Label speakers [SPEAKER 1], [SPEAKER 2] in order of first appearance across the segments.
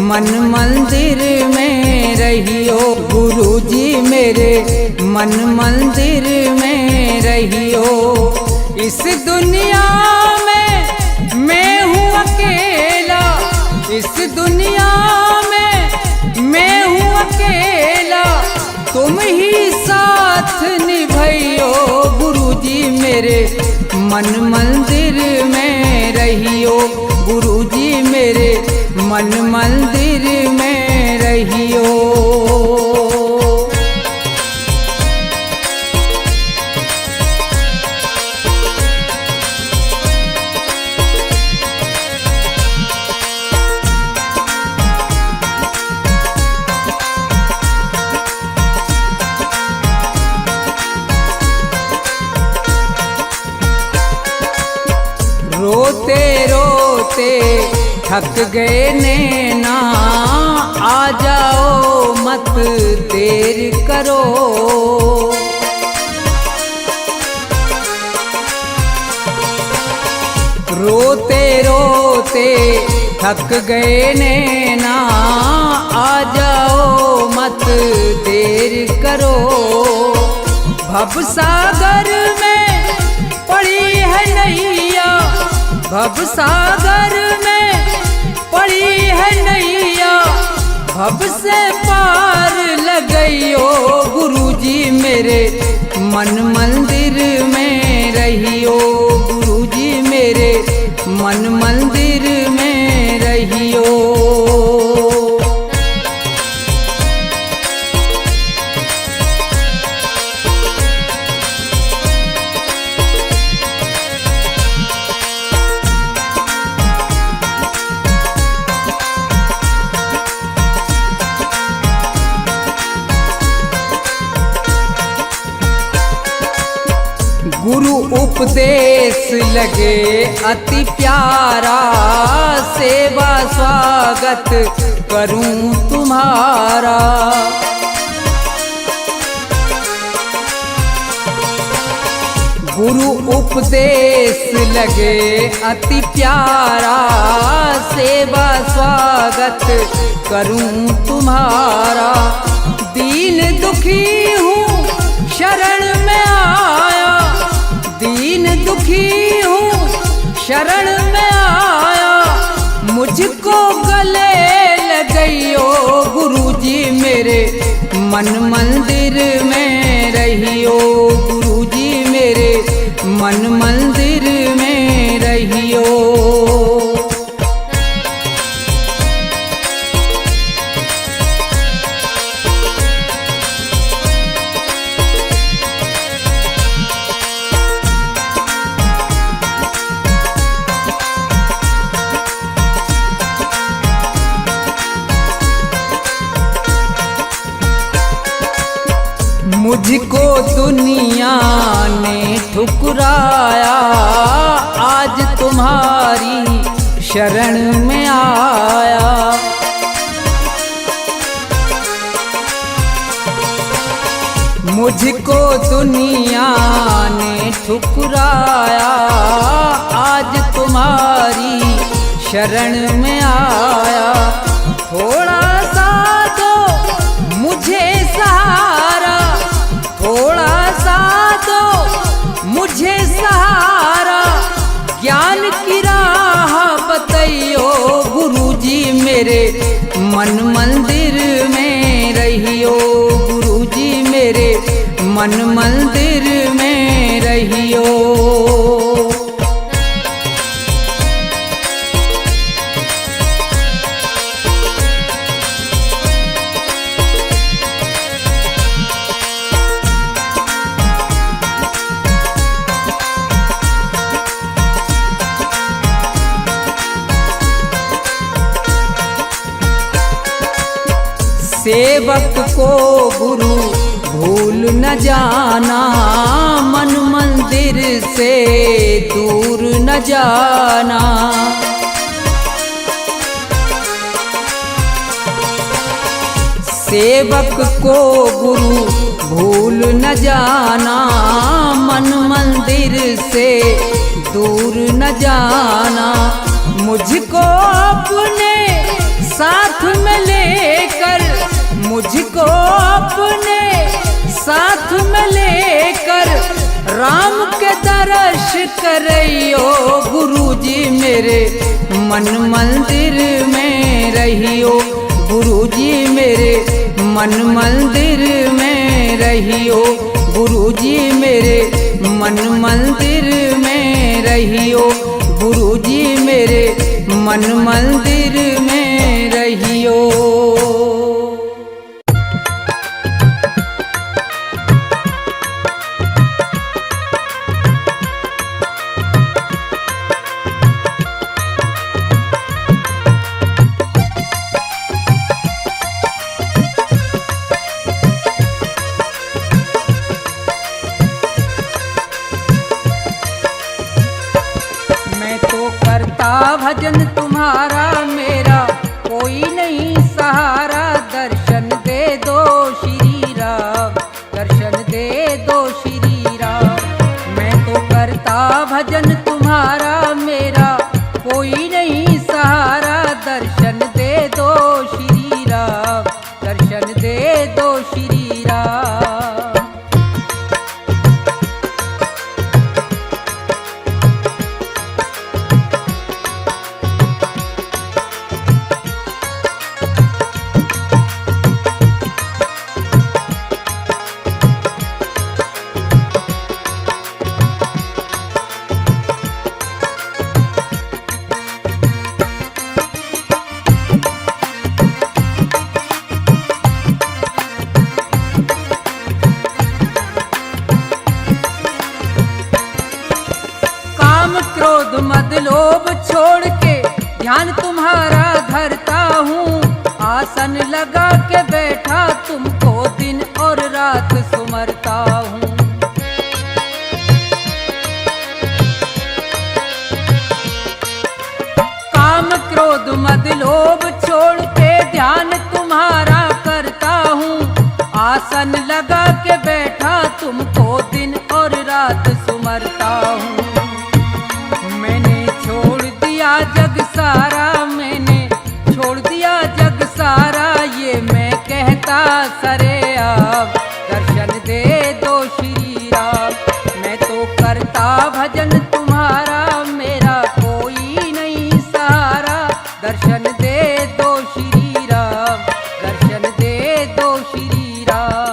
[SPEAKER 1] मन मंदिर में रहियो। गुरुजी मेरे मन मंदिर में रहियो। इस दुनिया में मैं हूँ अकेला, इस दुनिया में मैं हूँ अकेला, तुम ही साथ निभाइयो। गुरुजी मेरे मन मंदिर में रहियो। गुरुजी मेरे मन मंदिर में रहियो। रोते रोते थक गए नैना, आ जाओ मत देर करो। रोते रोते थक गए नैना, आ जाओ मत देर करो। भवसागर में पड़ी है नैया, भवसागर में पड़ी है नैया, भव से पार लगइयो। गुरुजी मेरे मन मंदिर में रहियो। गुरुजी मेरे मन मंदिर में रहियो। गुरु उपदेश लगे अति प्यारा, सेवा स्वागत करूं तुम्हारा। गुरु उपदेश लगे अति प्यारा, सेवा स्वागत करूं तुम्हारा। दीन दुखी हूँ शरण में आया, दीन दुखी हूँ शरण में आया, मुझको गले लगइयो। गुरुजी मेरे मन मंदिर में रहियो। गुरुजी मेरे मन मंदिर में रहियो। मुझको दुनिया ने ठुकराया, आज तुम्हारी शरण में आया। मुझको दुनिया ने ठुकराया, आज तुम्हारी शरण में आया। थोड़ा सा दो मुझे सहारा, थोड़ा सा दो मुझे सहारा, ज्ञान की राह बताइयो। गुरुजी मेरे मन मंदिर में रहियो। गुरुजी मेरे मन मंदिर में रहियो। सेवक को गुरु भूल न जाना, मन मंदिर से दूर न जाना। सेवक को गुरु भूल न जाना, मन मंदिर से दूर न जाना। मुझको अपने साथ में लेकर मुझको अपने, साथ में लेकर राम के दर्श करियो गुरुजी मेरे मन मंदिर में रहियो, गुरुजी मेरे मन मंदिर में रहियो, गुरुजी मेरे मन मंदिर में रहियो, गुरुजी मेरे मन मंदिर में रहियो। भजन तुम्हारा मेरा कोई नहीं सहारा, दर्शन दे दो श्री राम, दर्शन दे दो श्री राम। मैं तो करता भजन तुम्हारा मेरा कोई नहीं सहारा, दर्शन दे दो श्री राम, दर्शन दे दो श्री राम। क्रोध मद लोभ छोड़ के ध्यान तुम्हारा धरता हूँ, आसन लगा के बैठा तुमको दिन और रात सुमरता हूँ। काम क्रोध मद लोभ छोड़ के ध्यान तुम्हारा करता हूँ, आसन लगा के बैठा तुमको दिन और रात सुमरता हूँ। जग सारा मैंने छोड़ दिया जग सारा, ये मैं कहता सरे आप, दर्शन दे दो श्री राम। मैं तो करता भजन तुम्हारा मेरा कोई नहीं सहारा, दर्शन दे दो श्री राम, दर्शन दे दो श्री राम।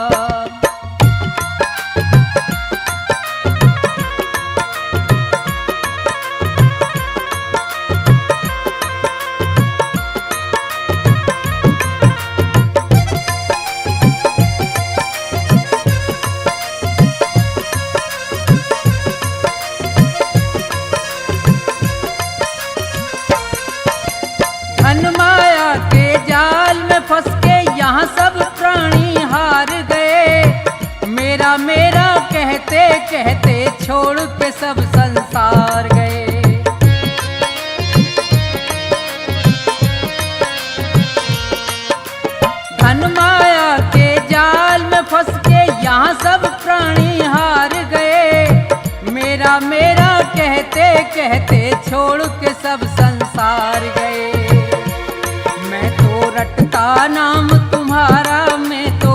[SPEAKER 1] फंस के यहाँ सब प्राणी हार गए, मेरा मेरा कहते कहते छोड़ के सब संसार गए। धन माया के जाल में फंस के यहाँ सब प्राणी हार गए, मेरा मेरा कहते कहते छोड़ के सब संसार गए। रटता नाम तुम्हारा, मैं तो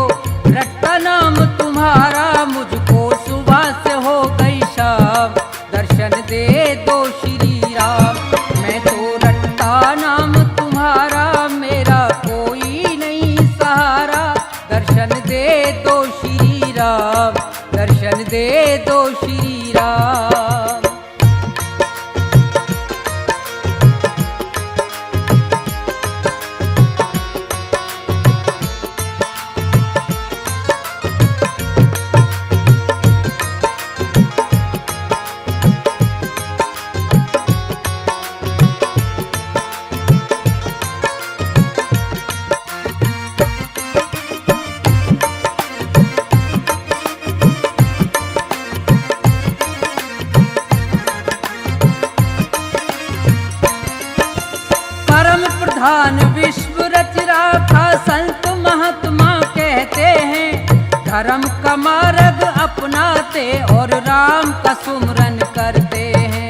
[SPEAKER 1] रटता नाम तुम्हारा, मुझको सुबह से हो गई शाम, दर्शन दे दो श्री राम। मैं तो रटता नाम तुम्हारा मेरा कोई नहीं सहारा, दर्शन दे दो श्री राम, दर्शन दे दो श्री राम। प्रधान विश्व रच राखा संत महात्मा कहते हैं, धर्म का मार्ग अपनाते और राम का सुमरन करते हैं।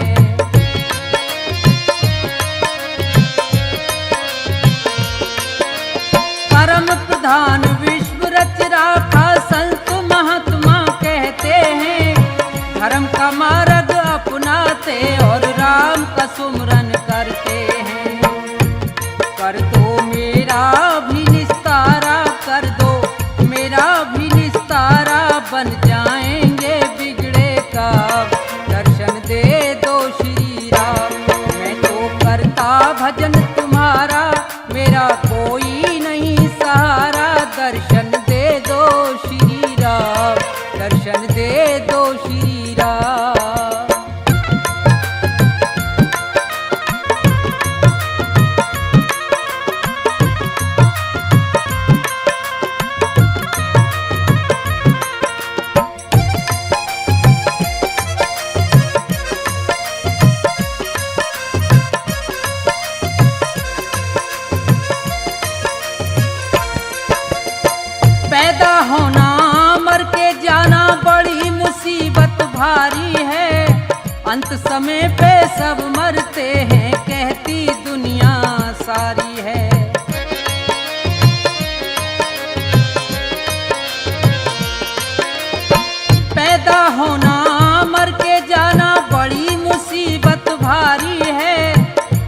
[SPEAKER 1] समाधान विश्व रच राखा संत महात्मा कहते हैं। धर्म का मार्ग अपनाते और राम का सुमरन करते हैं। कर दो मेरा भी निस्तारा, कर दो मेरा भी निस्तारा, बन जाएंगे बिगड़े का, दर्शन दे दो श्री राम। मैं तो करता भजन तुम्हारा, मेरा कोई नहीं सहारा, दर्शन दे दो श्री राम, दर्शन दे दो श्री राम। पैदा होना मर के जाना बड़ी मुसीबत भारी है। अंत समय पे सब मरते हैं, कहती दुनिया सारी है। पैदा होना मर के जाना बड़ी मुसीबत भारी है।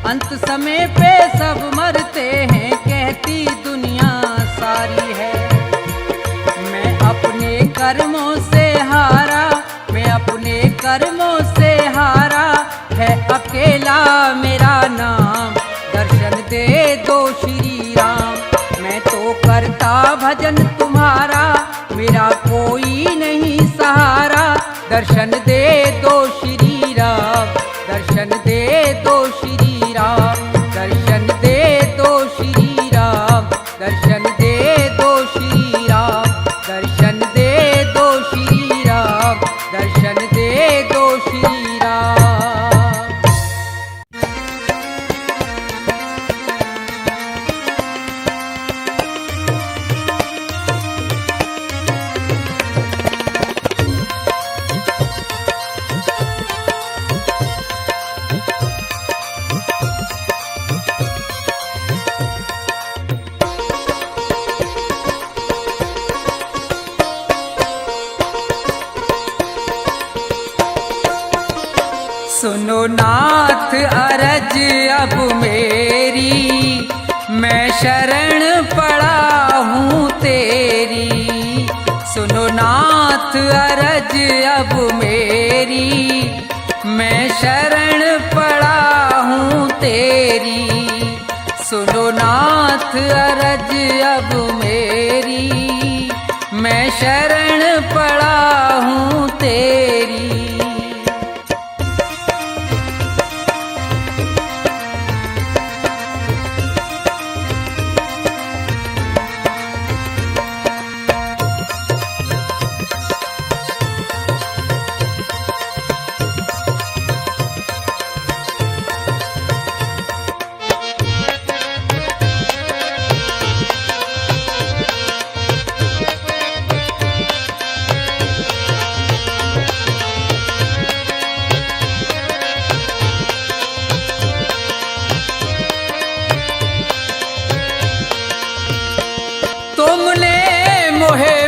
[SPEAKER 1] अंत समय पे सब मरते हैं, कहती दुनिया सारी है। अपने कर्मों से हारा, मैं अपने कर्मों से हारा, है अकेला मेरा नाम, दर्शन दे दो श्री राम। मैं तो करता भजन तुम्हारा, मेरा कोई नहीं सहारा, दर्शन दे दो श्री राम, दर्शन दे दो श्री राम, दर्शन दे दो श्री राम, दर्शन दे दो श्री राम, दर्शन दे दो श्री राम, दर्शन दे दो श्री राम। सुनो नाथ अरज अब मेरी, मैं शरण पड़ा हूँ तेरी। सुनो नाथ अरज अब मेरी, मैं शरण पड़ा हूँ तेरी। सुनो नाथ अरज अब मेरी, मैं शरण पड़ा हूँ तेरी।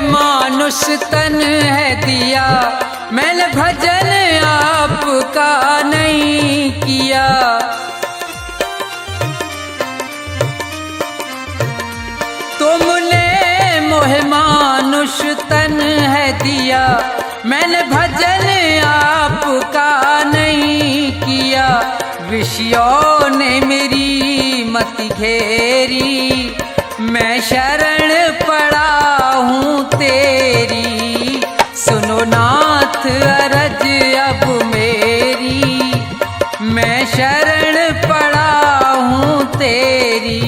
[SPEAKER 1] मानुष तन है दिया, मैंने भजन आपका नहीं किया। तुमने मोहे मानुष तन है दिया, मैंने भजन आपका नहीं किया। विषयों ने मेरी मति घेरी, मैं शरण पड़ा हूँ तेरी। सुनो नाथ अरज अब मेरी, मैं शरण पड़ा हूँ तेरी।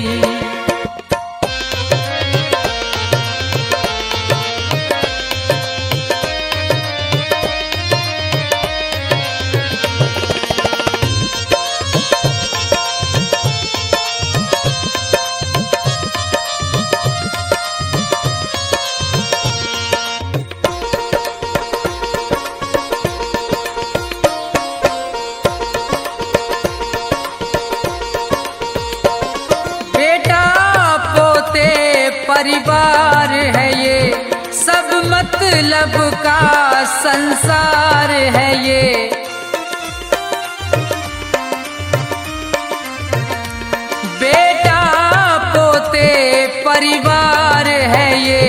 [SPEAKER 1] परिवार है ये, सब मतलब का संसार है ये। बेटा पोते परिवार है ये,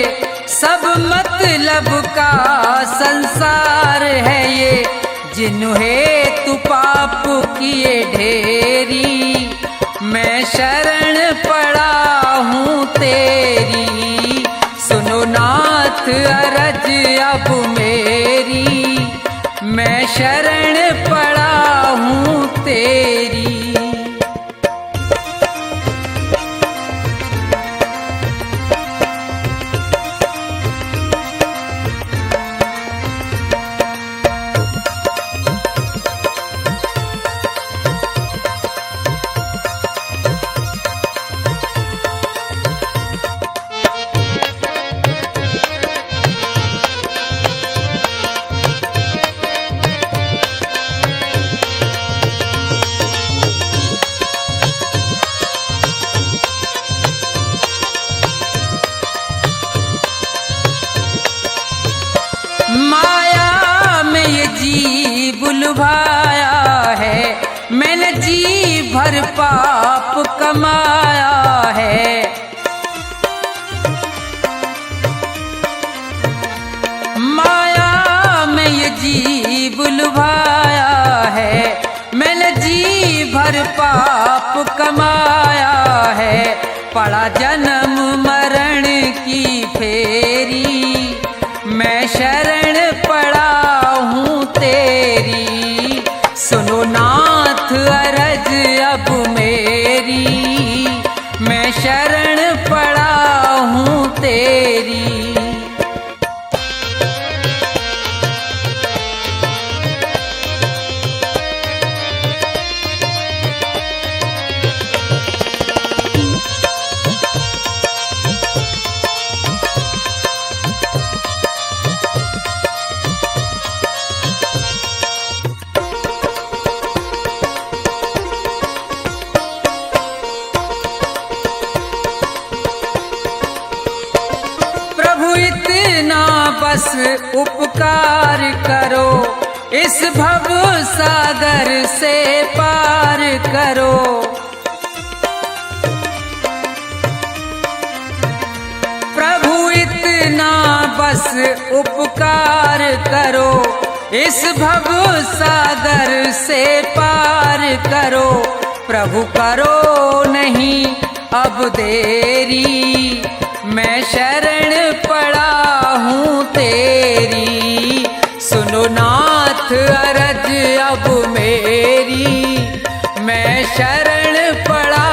[SPEAKER 1] सब मतलब का संसार है ये। जिन्हें तू पाप किए ढेरी, मैं शरण पड़ा हूँ तेरी। सुनो नाथ अरज अब मेरी, मैं शरण पड़ा हूँ तेरी। माया में ये जी बुलवाया है, मैंने जी भर पाप कमाया है। माया में ये जी बुलवाया है, मैंने जी भर पाप कमाया है। पड़ा जन्म मरण की फेरी, मैं शरण पड़ा हूँ तेरी। सुनो नाथ अरज अब मेरी, मैं शरण पड़ा हूँ तेरी। इतना बस उपकार करो, इस भव सागर से पार करो। प्रभु इतना बस उपकार करो, इस भव सागर से पार करो। प्रभु करो नहीं अब देरी, मैं शरण पड़ा हूँ तेरी। सुनो नाथ अरज अब मेरी, मैं शरण पड़ा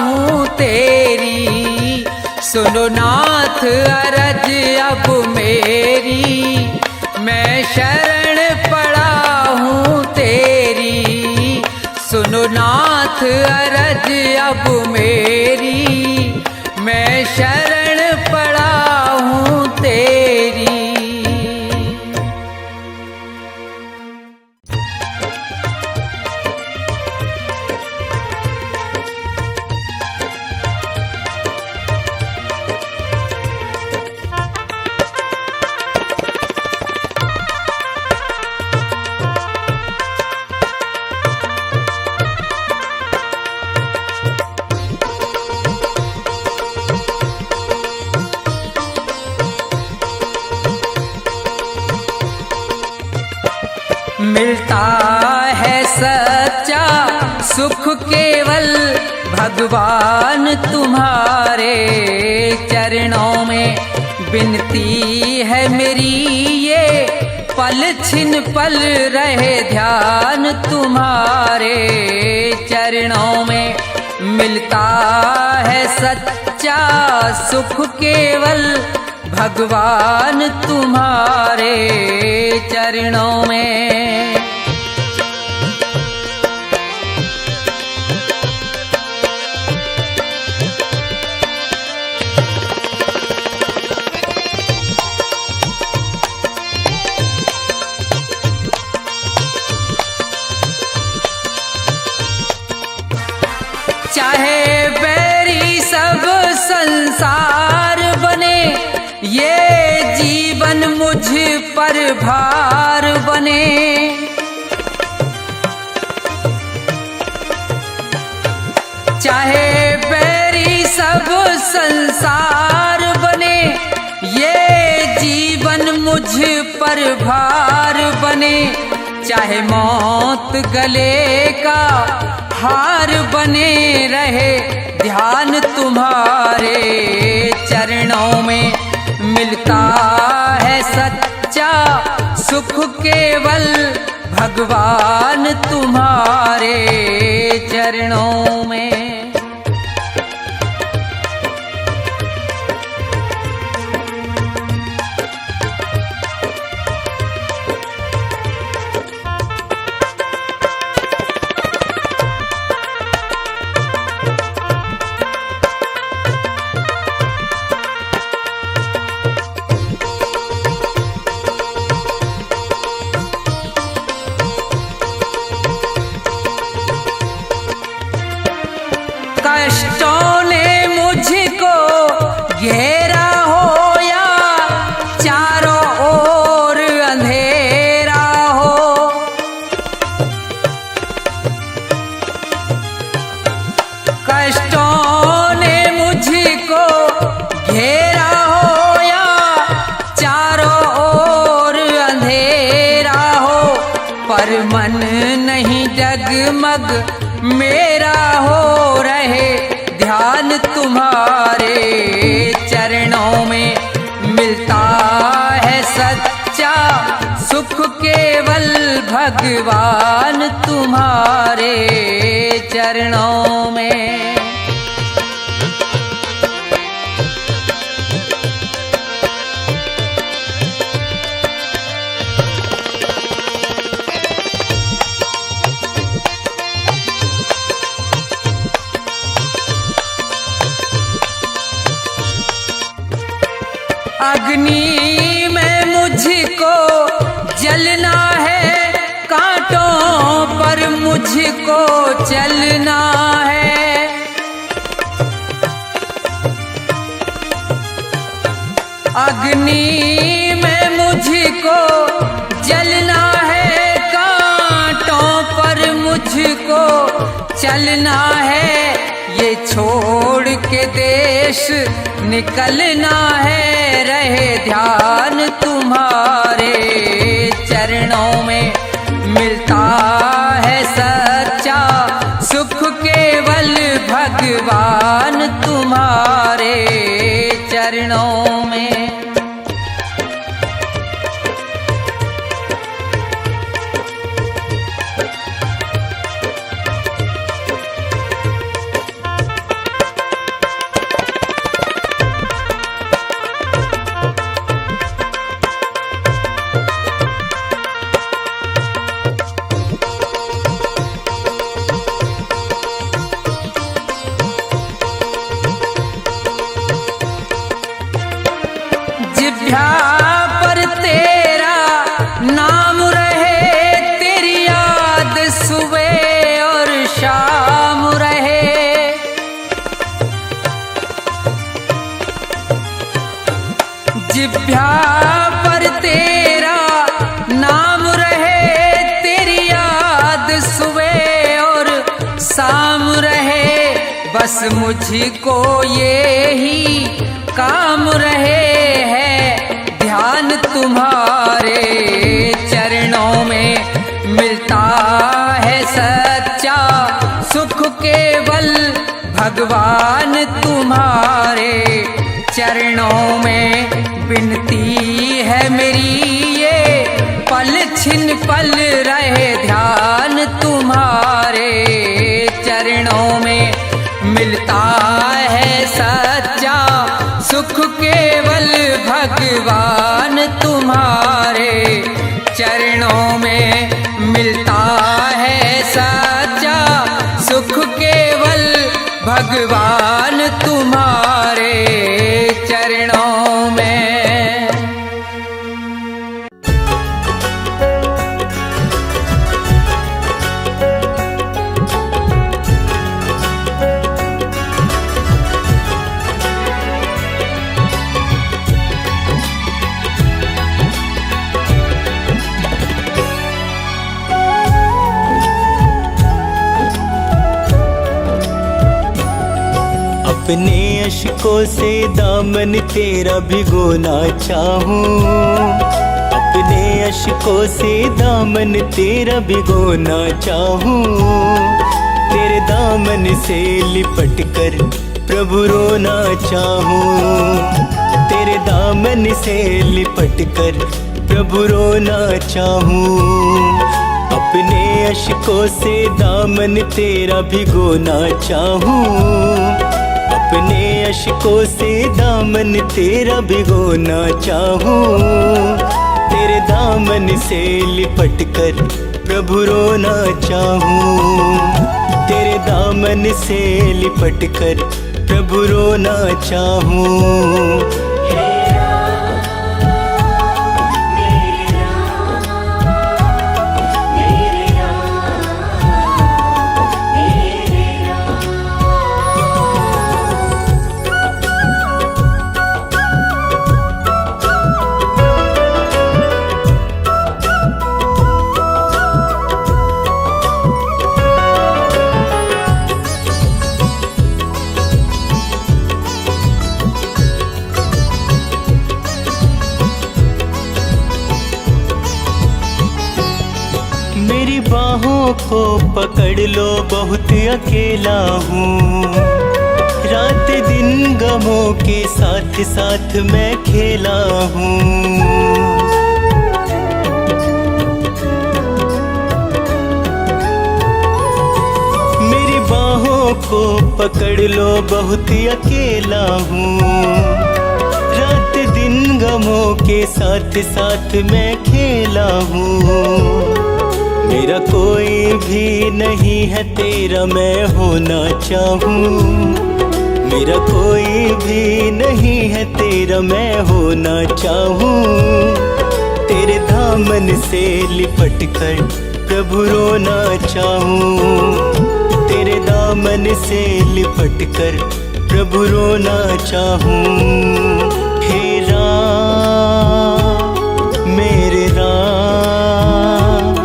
[SPEAKER 1] हूँ तेरी। सुनो नाथ अरज अब मेरी, मैं शरण पड़ा हूँ तेरी। सुनो नाथ अरज अब मेरी, मैं शरण पड़ा हूँ तेरी। मिलता है सच्चा सुख केवल भगवान तुम्हारे चरणों में। विनती है मेरी ये पल छिन पल रहे ध्यान तुम्हारे चरणों में। मिलता है सच्चा सुख केवल भगवान तुम्हारे चरणों में। चाहे बैरी सब संसार बने, ये जीवन मुझ पर भार बने। चाहे बैरी सब संसार बने, ये जीवन मुझ पर भार बने। चाहे मौत गले का हार बने रहे, ध्यान तुम्हारे चरणों में मिलता है सच्चा सुख केवल भगवान तुम्हारे चरणों में। कष्टों ने मुझको घेरा हो या चारों ओर अंधेरा हो, कष्टों ने मुझको घेरा हो या चारों ओर अंधेरा हो, पर मन नहीं डगमग मेरा हो रहे, ध्यान तुम्हारे चरणों में मिलता है सच्चा सुख केवल भगवान तुम्हारे चरणों में। अग्नि में मुझको जलना है, कांटों पर मुझको चलना है। अग्नि में मुझको जलना है, कांटों पर मुझको चलना है। ये छोड़ के देश निकलना है, रहे ध्यान तुम्हारे चरणों में मिलता है सच्चा सुख केवल भगवान तुम्हारे चरणों में। जिभ्या पर तेरा नाम रहे, तेरी याद सुबह और शाम रहे। जिभ्या पर तेरा नाम रहे, तेरी याद सुबह और शाम रहे। बस मुझको ये ही काम रहे है, ध्यान तुम्हारे चरणों में मिलता है सच्चा सुख केवल भगवान तुम्हारे चरणों में। विनती है मेरी ये पल छिन पल रहे, ध्यान तुम्हारे चरणों में मिलता है सच्चा सुख केवल भगवान तुम्हारे चरणों में मिलता है सच्चा सुख केवल भगवान तुम्हारे चरणों में।
[SPEAKER 2] अपने अश्कों से दामन तेरा भिगोना चाहूं, अपने अश्कों से दामन तेरा भिगोना चाहूं। तेरे दामन से लिपट कर प्रभु रोना चाहूं, तेरे दामन से लिपट कर प्रभु रोना चाहूं। अपने अश्कों से दामन तेरा भिगोना चाहूं, अपने अश्कों से दामन तेरा भिगोना चाहूं। तेरे दामन से लिपट कर प्रभु रोना चाहूं, तेरे दामन से लिपट कर प्रभु रोना चाहूं। मेरी बाहों को पकड़ लो, बहुत अकेला हूँ। रात दिन गमों के साथ साथ मैं खेला हूँ। मेरी बाहों को पकड़ लो, बहुत अकेला हूँ। रात दिन गमों के साथ साथ मैं खेला हूँ। मेरा कोई भी नहीं है तेरा मैं होना चाहूँ, मेरा कोई भी नहीं है तेरा मैं होना चाहूँ। तेरे दामन से लिपट कर प्रभु रोना चाहूँ, तेरे दामन से लिपट कर प्रभु रोना चाहूँ। हे राम मेरे राम,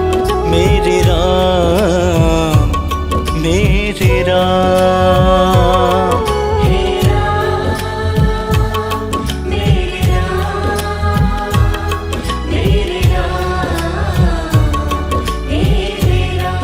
[SPEAKER 2] मेरे राम मेरे राम।
[SPEAKER 3] हे राम मेरे राम, मेरे राम मेरे राम।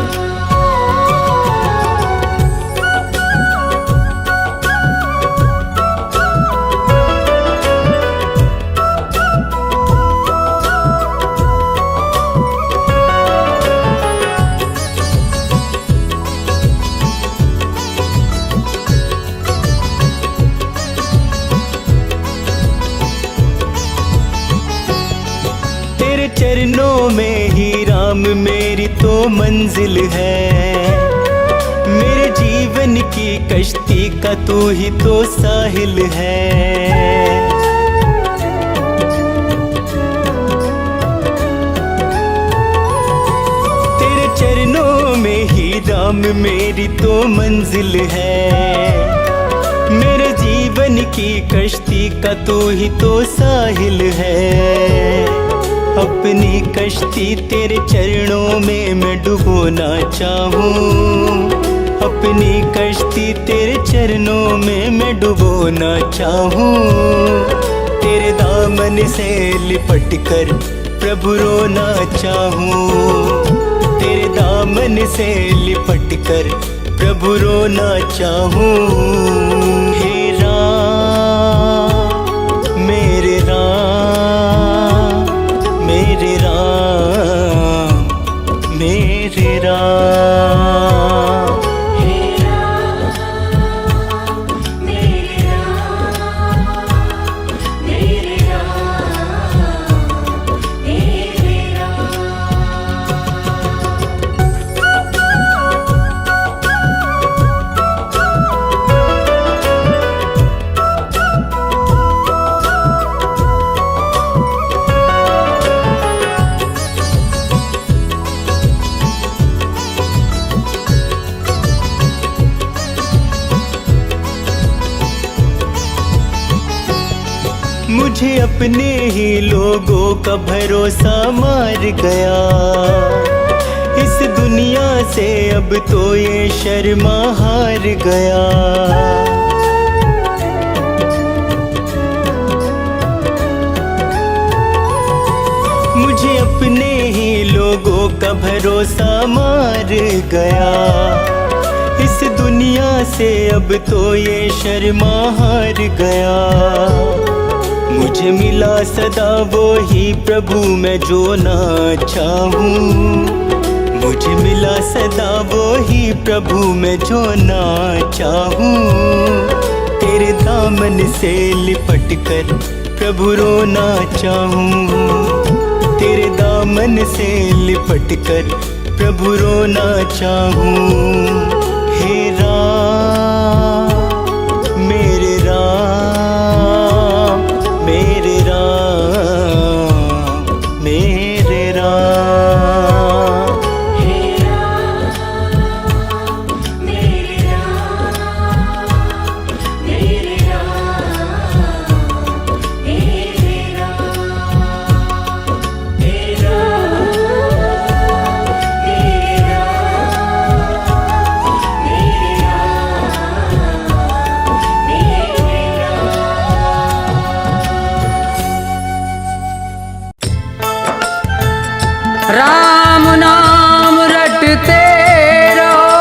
[SPEAKER 2] तेरे चरणों में ही राम मेरी तो मंजिल है। मेरे जीवन की कश्ती का तू ही तो साहिल है। तेरे चरणों में ही राम मेरी तो मंजिल है। मेरे जीवन की कश्ती का तू ही तो साहिल है। अपनी कश्ती तेरे चरणों में मैं डुबोना चाहूँ, अपनी कश्ती तेरे चरणों में मैं डुबोना चाहूँ। तेरे दामन से लिपट कर प्रभु रोना चाहूँ, तेरे दामन से लिपट कर प्रभु रोना चाहूँ। हे राम मेरे राम, मेरे राम मेरे राम।
[SPEAKER 3] हे राम मेरे राम, मेरे राम मेरे राम।
[SPEAKER 2] मुझे अपने ही लोगों का भरोसा मार गया। इस दुनिया से अब तो ये शर्मा हार गया। मुझे अपने ही लोगों का भरोसा मार गया। इस दुनिया से अब तो ये शर्मा हार गया। मुझे मिला सदा वो ही प्रभु मैं जो ना चाहूं। मुझे मिला सदा वो ही प्रभु मैं जो ना चाहूं। तेरे दामन से लिपट कर प्रभु रोना चाहूं। तेरे दामन से लिपट कर प्रभु रोना चाहूं। हे राम मेरे राम मेरे राम मेरे राम।
[SPEAKER 3] हे राम मेरे राम मेरे राम मेरे राम। हे राम मेरे
[SPEAKER 1] राम नाम रटते रहो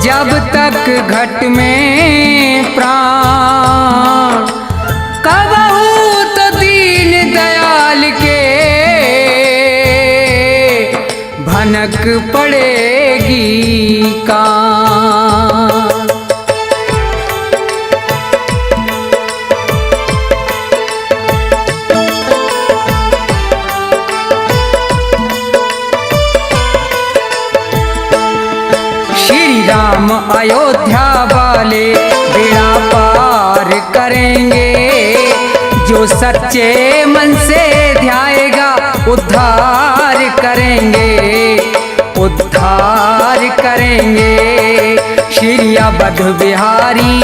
[SPEAKER 1] जब तक घट में प्राण। कबहू तो दीन दयाल के भनक पड़ेगी कान। राम अयोध्या वाले बेड़ा पार करेंगे। जो सच्चे मन से ध्याएगा उद्धार करेंगे उद्धार करेंगे। श्री अवध बिहारी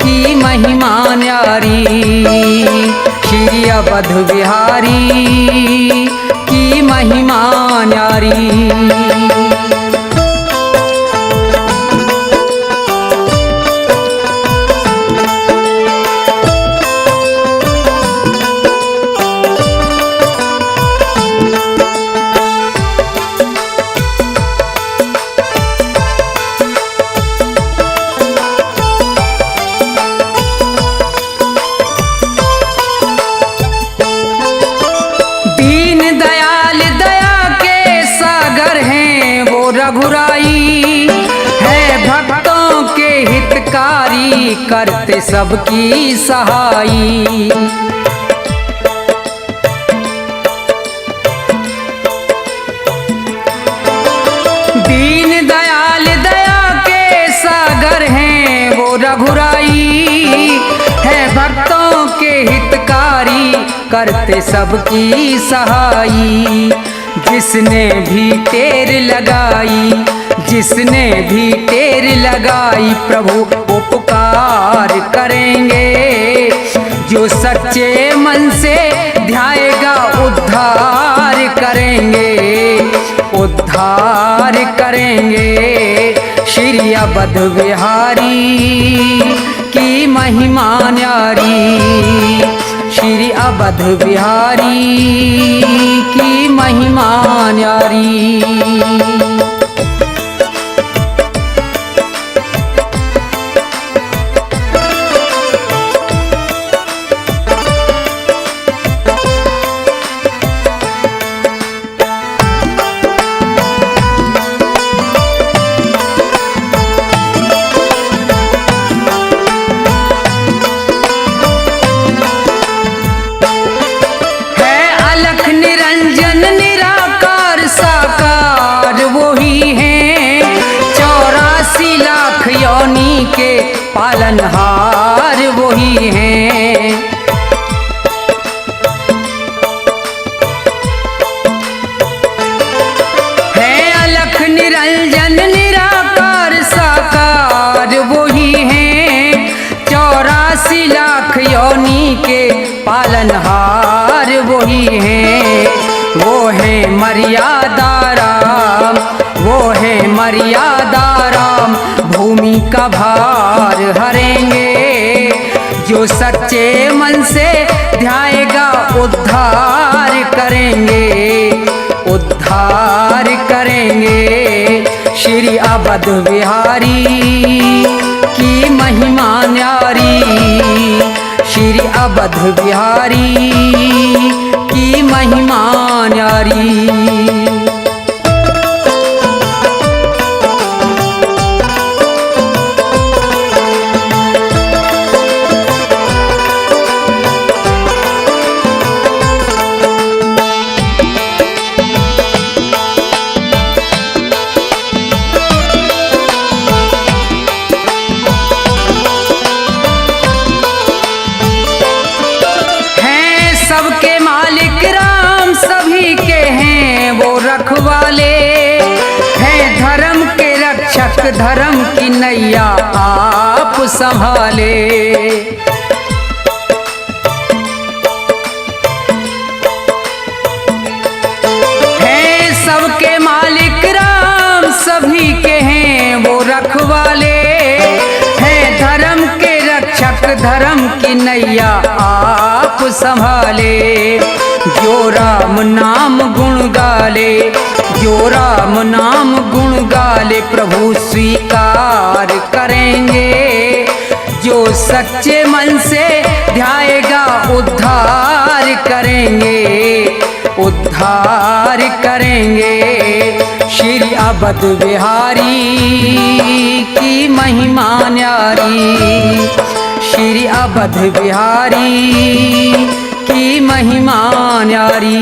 [SPEAKER 1] की महिमा न्यारी। श्री अवध बिहारी की महिमा न्यारी। रघुराई है भक्तों के हितकारी करते सबकी सहाई। दीन दयाल दया के सागर हैं वो रघुराई है भक्तों के हितकारी करते सबकी सहाई। जिसने भी टेर लगाई जिसने भी टेर लगाई प्रभु उपकार करेंगे। जो सच्चे मन से ध्याएगा उद्धार करेंगे उद्धार करेंगे। श्री अवध बिहारी की महिमा न्यारी। श्री अवध बिहारी की महिमा न्यारी। के पालनहार वही हैं। है अलख निरंजन निराकार साकार वही हैं। 84 लाख योनि के पालनहार वही हैं। वो है मर्यादा राम वो है मर्यादा राम भूमि का भार हरेंगे। जो सच्चे मन से ध्याएगा उद्धार करेंगे, उद्धार करेंगे। श्री अवध बिहारी की महिमा न्यारी, श्री अवध बिहारी की महिमा न्यारी। सबके मालिक राम सभी के हैं वो रखवाले, हैं धर्म के रक्षक धर्म की नैया आप संभाले। हैं सबके मालिक राम सभी के हैं वो रखवाले, हैं धर्म के रक्षक धर्म की नैया आप संभाले। जो राम नाम गुण गाले, जो राम नाम गुण गाले प्रभु स्वीकार करेंगे। जो सच्चे मन से ध्याएगा उद्धार करेंगे, उद्धार करेंगे। श्री अवध बिहारी की महिमा न्यारी, श्री अवध बिहारी की महिमा न्यारी।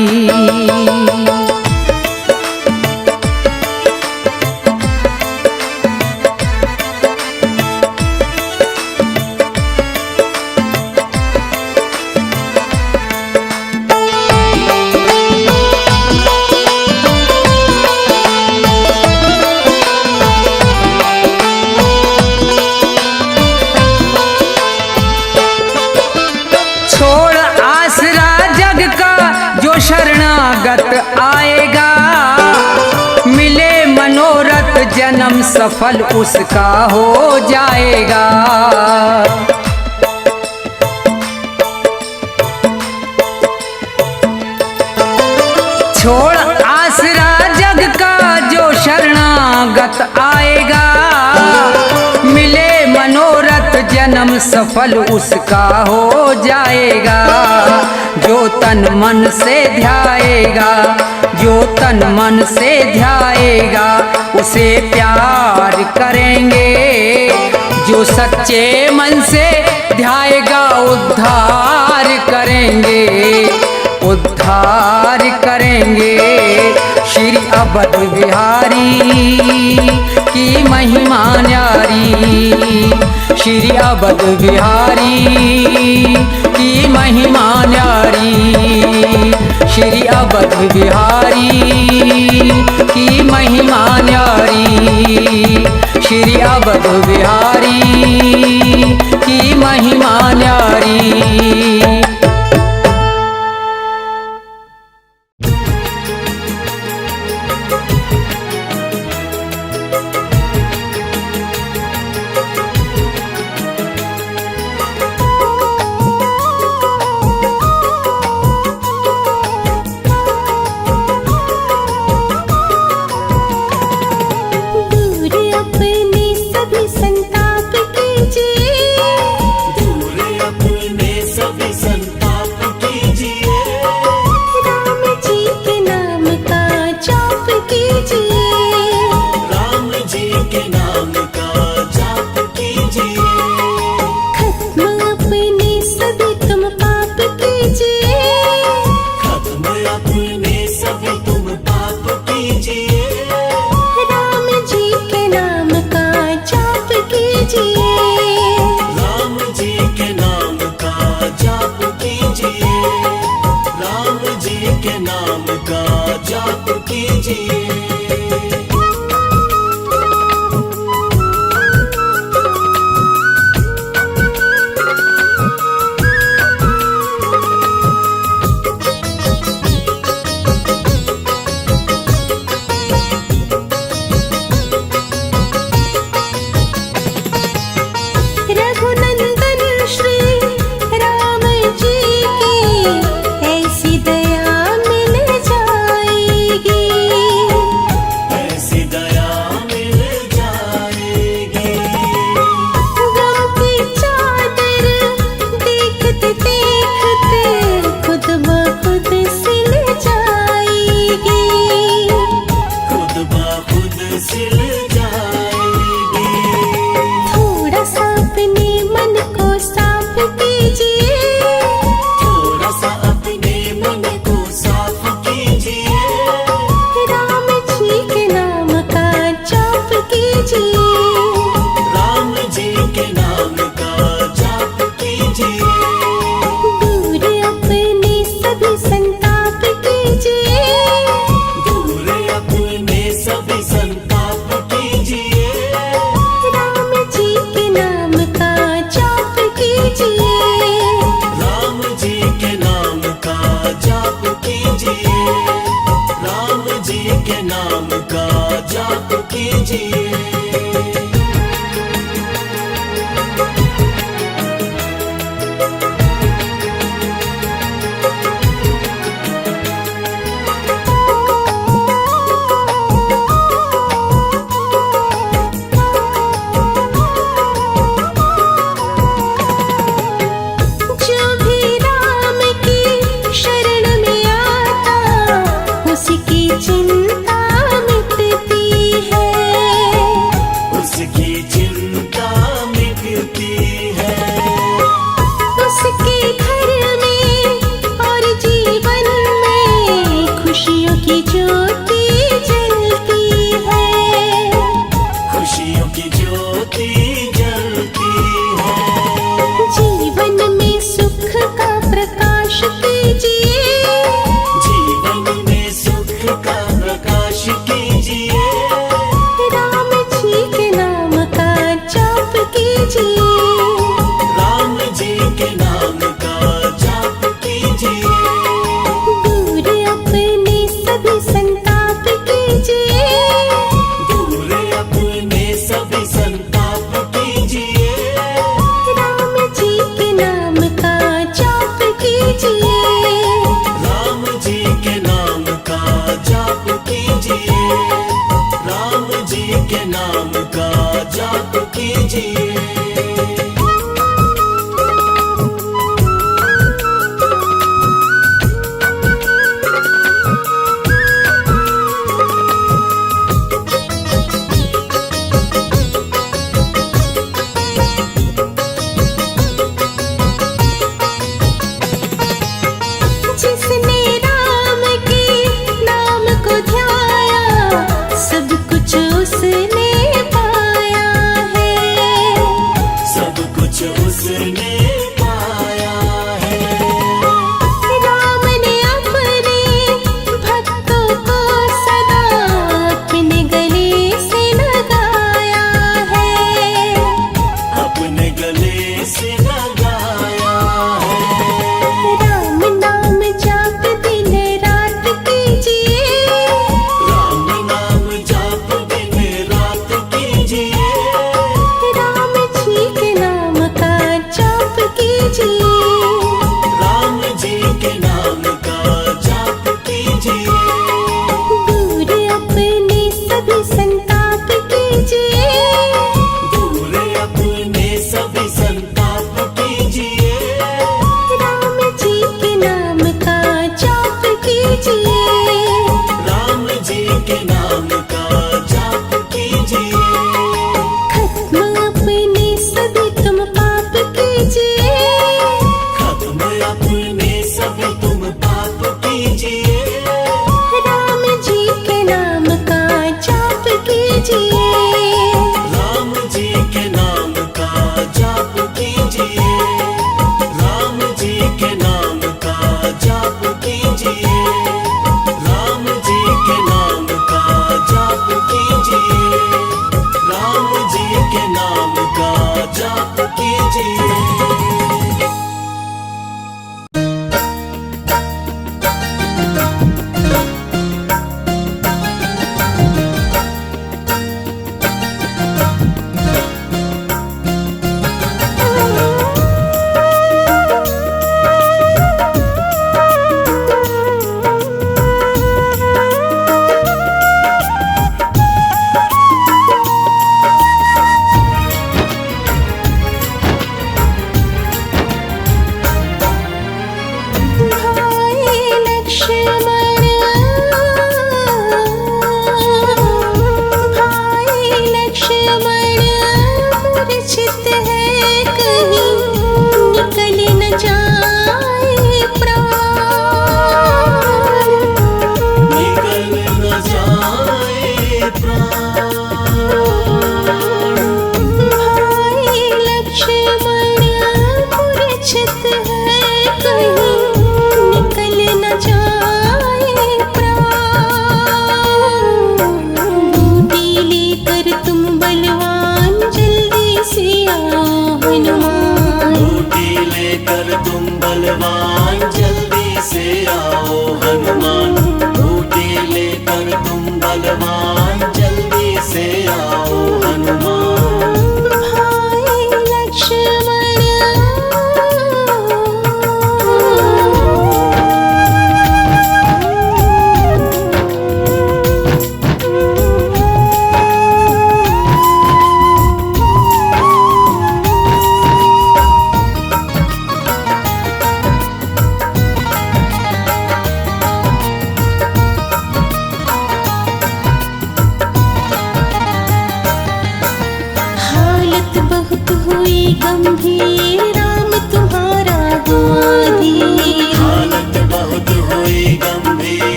[SPEAKER 1] शरणागत आएगा मिले मनोरथ जन्म सफल उसका हो जाएगा। छोड़ आसरा जग का जो शरणागत आएगा, मिले मनोरथ जन्म सफल उसका हो जाएगा। जो तन मन से ध्याएगा, जो तन मन से ध्याएगा उसे प्यार करेंगे। जो सच्चे मन से ध्याएगा उद्धार करेंगे, उद्धार करेंगे। श्री अवध बिहारी की महिमा न्यारी, श्री अवध बिहारी की महिमा न्यारी, श्री अवध बिहारी की महिमा न्यारी, श्री अवध बिहारी की महिमा न्यारी।
[SPEAKER 4] रघुनंदन श्री राम जी की ऐसी
[SPEAKER 2] के नाम का जाप कीजिए।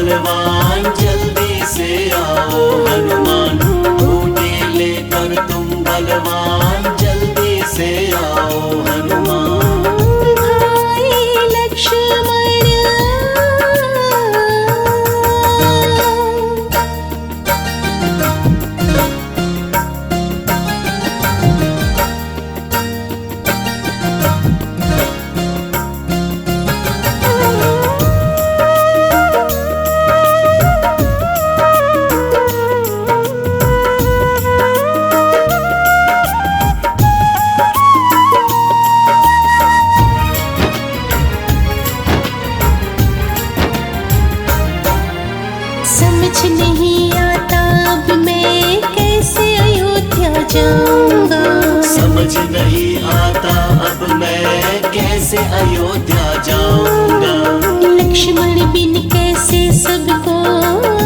[SPEAKER 2] बलवान जल्दी से आओ हनुमान, बूटी लेकर तुम बलवान जल्दी से आओ हनुमान।
[SPEAKER 4] भाई लक्ष्मण समझ नहीं आता अब मैं कैसे अयोध्या जाऊंगा।
[SPEAKER 2] समझ नहीं आता अब मैं कैसे अयोध्या जाऊंगा।
[SPEAKER 4] लक्ष्मण बिन कैसे सबको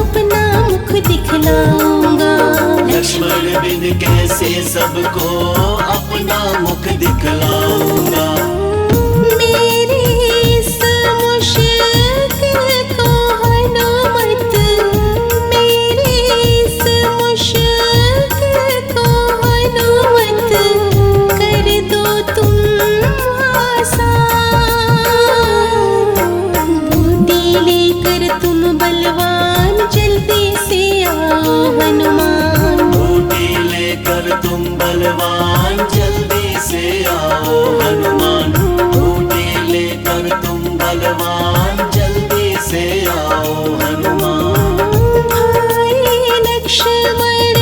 [SPEAKER 4] अपना मुख दिखलाऊंगा।
[SPEAKER 2] लक्ष्मण बिन कैसे सबको अपना मुख दिखलाऊंगा।
[SPEAKER 4] मेरी इस मुश्किल को हनुमत, मेरी इस मुश्किल को हनुमत कर दो तुम आसान। बूटी लेकर तुम बलवान जल्दी से आओ हनुमान।
[SPEAKER 2] बूटी लेकर तुम बलवान जल्दी से आओ हनुमान, बूटी लेकर तुम बलवान जल्दी से आओ हनुमान।
[SPEAKER 4] भाई लक्ष्मण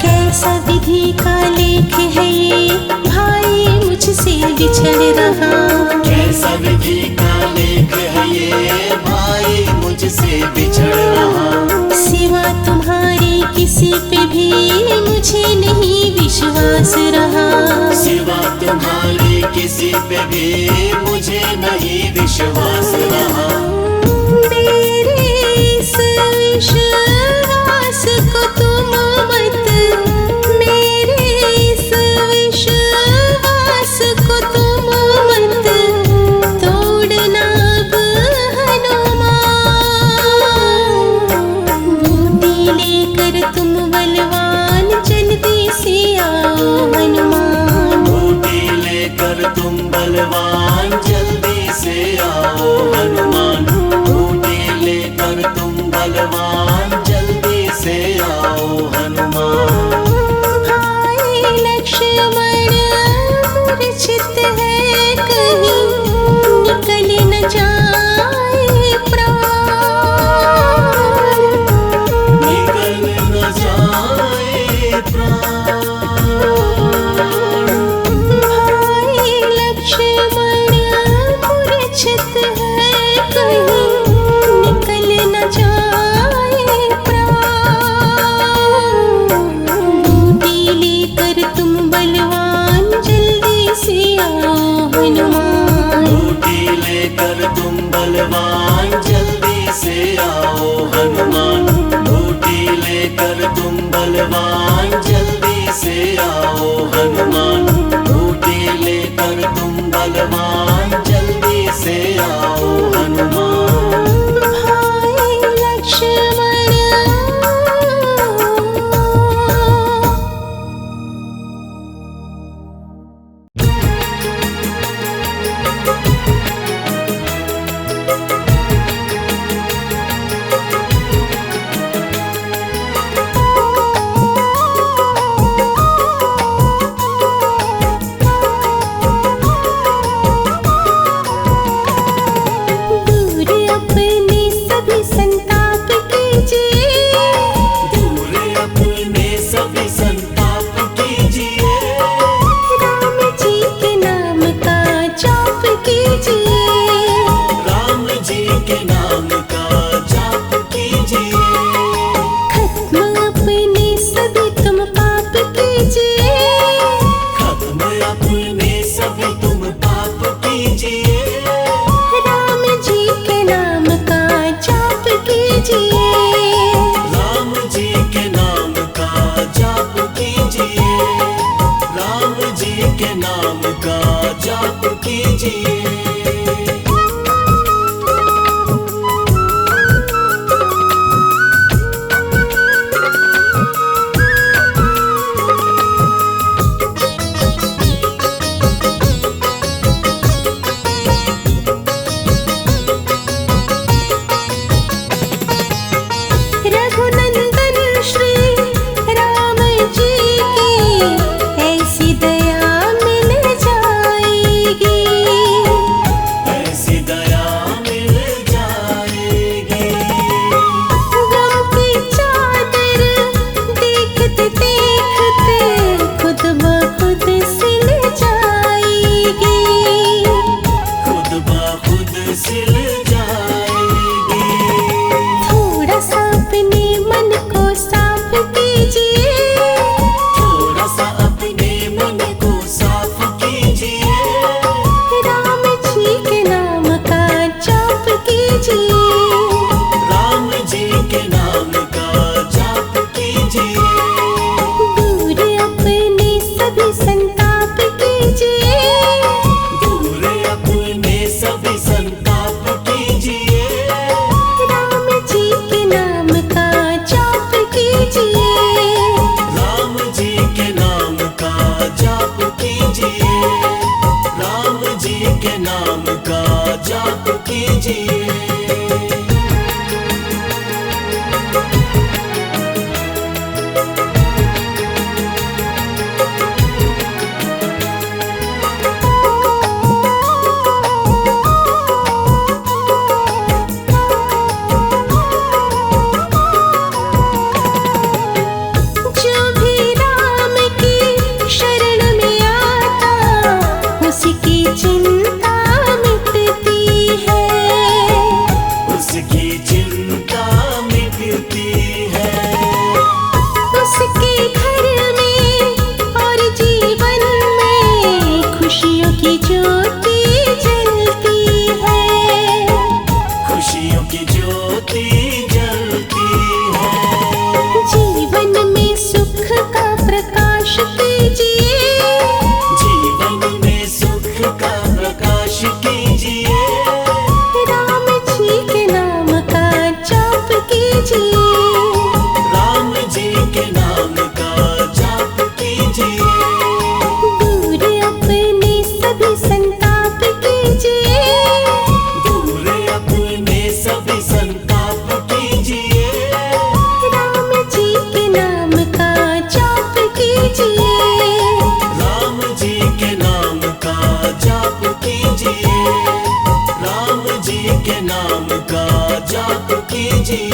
[SPEAKER 4] कैसा विधि का लेख है ये, भाई मुझसे बिछड़ रहा।
[SPEAKER 2] कैसा विधि का लेख है ये, भाई मुझसे बिछड़ रहा।
[SPEAKER 4] सिवा तुम्हारे किसी पे भी मुझे नहीं विश्वास रहा।
[SPEAKER 2] सिवा तुम्हारे किसी पे भी मुझे नहीं विश्वास रहा।
[SPEAKER 4] मेरे इस विश्वास को तुम मत, मेरे इस विश्वास को तुम मत तोड़ना अब हनुमान। बूटी लेकर तुम बलवान जल्दी से आओ हनुमान।
[SPEAKER 2] बूटी लेकर तुम बलवान जल्दी से आओ हनुमान, बूटी लेकर तुम बलवान जल्दी से आओ हनुमान।
[SPEAKER 4] भाई लक्ष्मण मूर्छित है कहीं निकल न जाए प्राण।
[SPEAKER 2] निकल न जाए प्राण।
[SPEAKER 4] भाई लक्ष्मण प्रकाश कीजिए,
[SPEAKER 2] जीवन में सुख का प्रकाश कीजिए,
[SPEAKER 4] राम जी के नाम का जाप कीजिए,
[SPEAKER 2] राम जी के नाम का जाप कीजिए,
[SPEAKER 4] दूर अपने सभी संताप कीजिए,
[SPEAKER 2] दूर अपने सभी संताप कीजिए,
[SPEAKER 4] राम जी के नाम का जाप कीजिए,
[SPEAKER 2] राम जी के नाम का जाप कीजिए, राम जी के नाम का जाप कीजिए।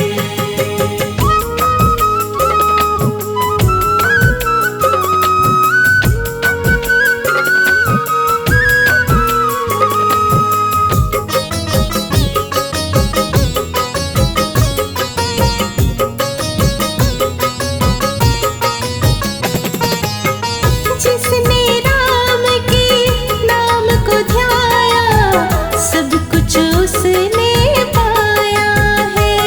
[SPEAKER 4] जिसने राम के नाम को ध्याया, सब कुछ उसने पाया है।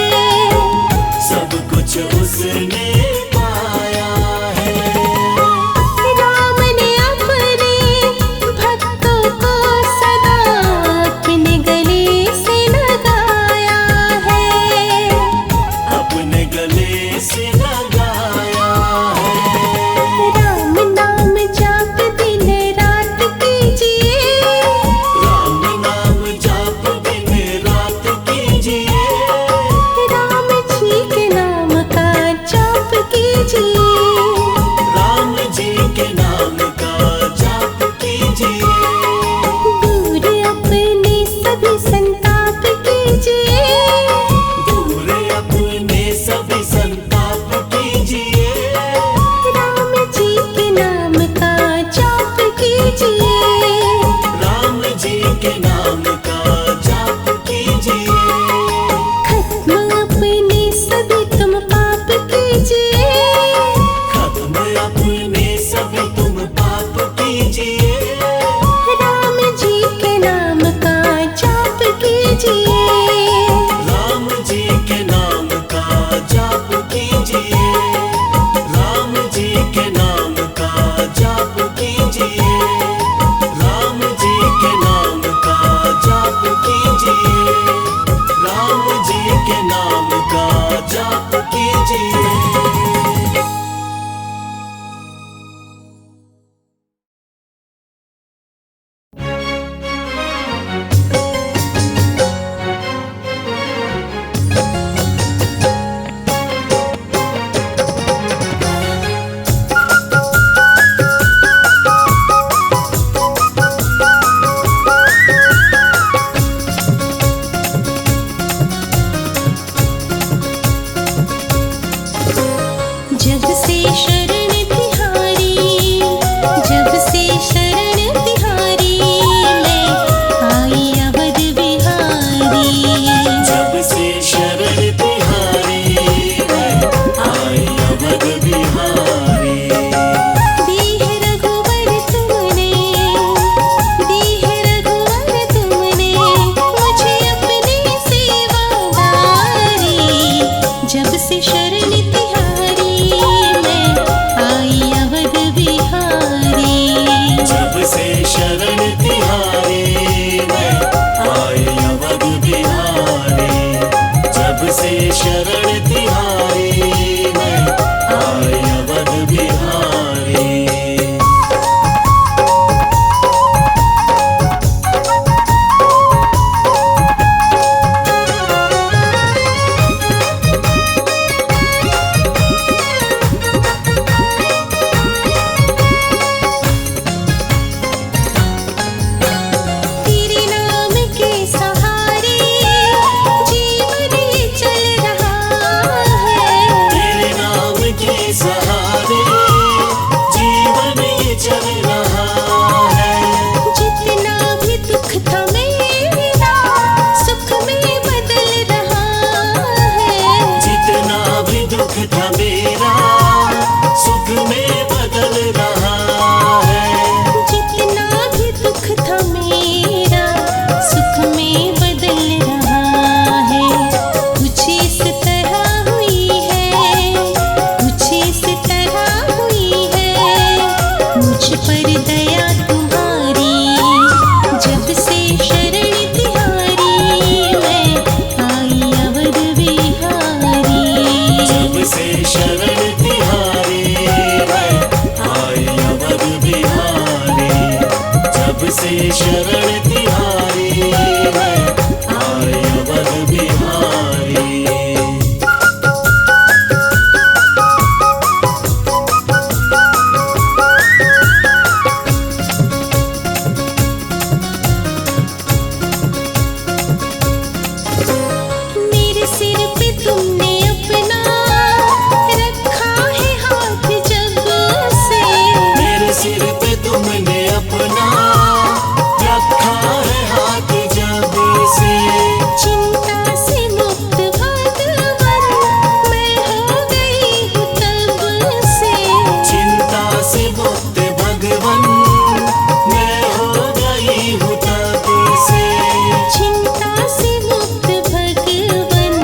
[SPEAKER 5] से शरण तिहारी मैं आए अवध बिहारी।
[SPEAKER 4] मेरे सिर पे तुमने अपना रखा है हाथ जब से,
[SPEAKER 5] मेरे सिर पे तुमने अपना रखा है हाथ जब से।
[SPEAKER 4] चिंता से मुक्त भगवन मैं हो गई हूँ तब से,
[SPEAKER 5] चिंता से मुक्त भगवन मैं हो गई हूँ तब से।
[SPEAKER 4] चिंता से मुक्त भगवन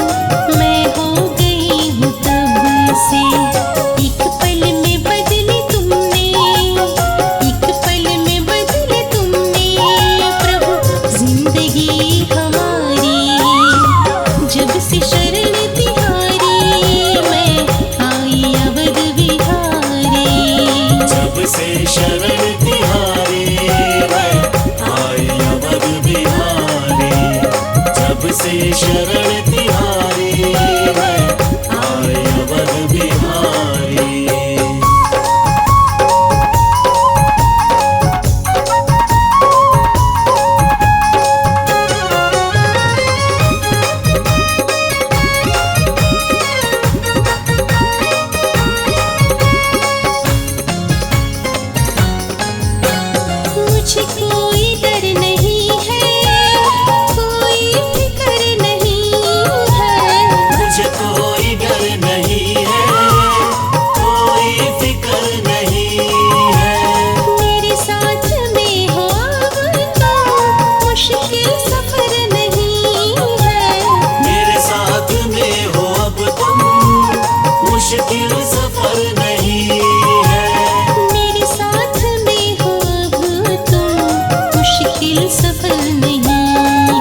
[SPEAKER 4] मैं हो गई हूँ तब से। एक पल में बदली तुमने, एक पल में बदली तुमने प्रभु जिंदगी हमारी। जब से शरण तिहारी मैं आई अवध बिहारी,
[SPEAKER 5] जब से शरण तिहारी मैं आई अवध बिहारी, जब से शरण तिहारी मैं आई अवध बिहारी।
[SPEAKER 4] मुझे कोई डर नहीं है, कोई फिक्र नहीं है,
[SPEAKER 5] मुझे कोई डर नहीं है, कोई फिक्र नहीं है।
[SPEAKER 4] मेरे साथ में हो अब तो मुश्किल सफर नहीं है,
[SPEAKER 5] मेरे साथ में हो अब तुम मुश्किल सफर नहीं है।
[SPEAKER 4] मेरे साथ में हो अब तुम मुश्किल सफर नहीं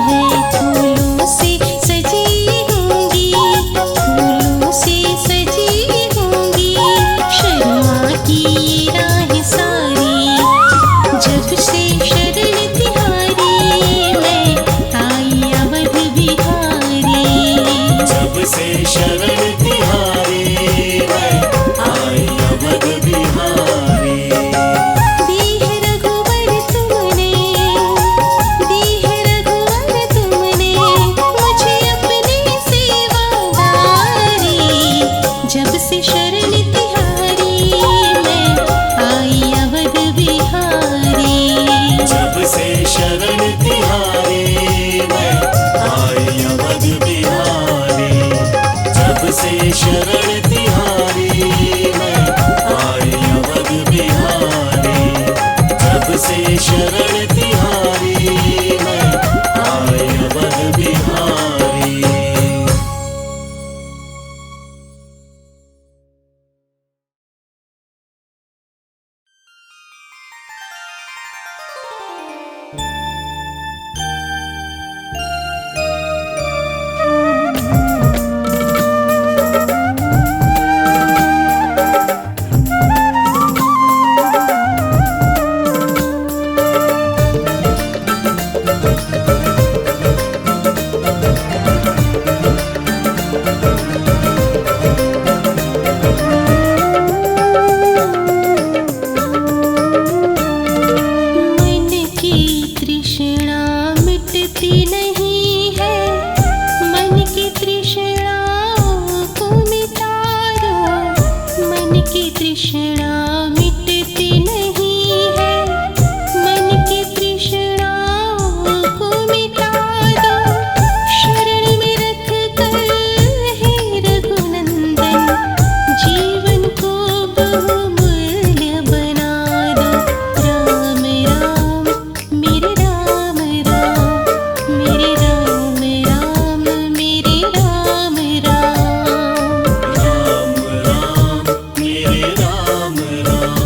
[SPEAKER 4] है। फूलों से सजी होंगी, फूलों से सजी होंगी शर्मा की राह सारी। जब से शरण तिहारी मैं आई अवध बिहारी,
[SPEAKER 5] जब से शरण तिहारी मैं आई अवध बिहारी।
[SPEAKER 4] दी है रघुवर तुमने, दी है रघुवर तुमने मुझे अपनी सेवादारी। जब से शरण तिहारी मैं आई अवध बिहारी,
[SPEAKER 5] जब से शरण तिहारी मैं आई अवध बिहारी, जब से शरण तिहारी मैं आई अवध बिहारी, जब से शरण तिहारी मैं आई अवध बिहारी।
[SPEAKER 4] मन की तृष्णा मिटती नहीं है, मन की तृष्णा को मिटा दो। मन की तृष्णा मिटती नहीं है, मन की तृष्णा को मिटा दो। शरण में रख कर हे रघुनंदन जीवन को बहुमूल्य बना दो। राम राम मेरे राम राम, मेरे राम राम, मेरे राम राम।
[SPEAKER 5] राम राम मेरे राम राम,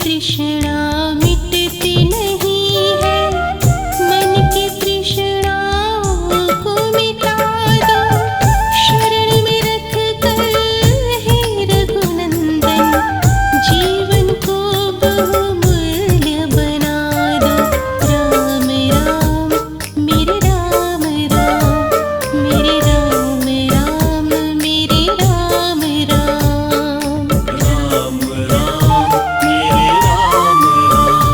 [SPEAKER 4] तृष्णा मिटती नहीं है, मन की तृष्णाओं को मिटा दो। शरण में रख कर हे रघुनंदन, जीवन को बहुमूल्य बना दो। राम राम मेरे राम राम, मेरे राम राम, मेरे राम राम।
[SPEAKER 5] राम राम मेरे राम राम,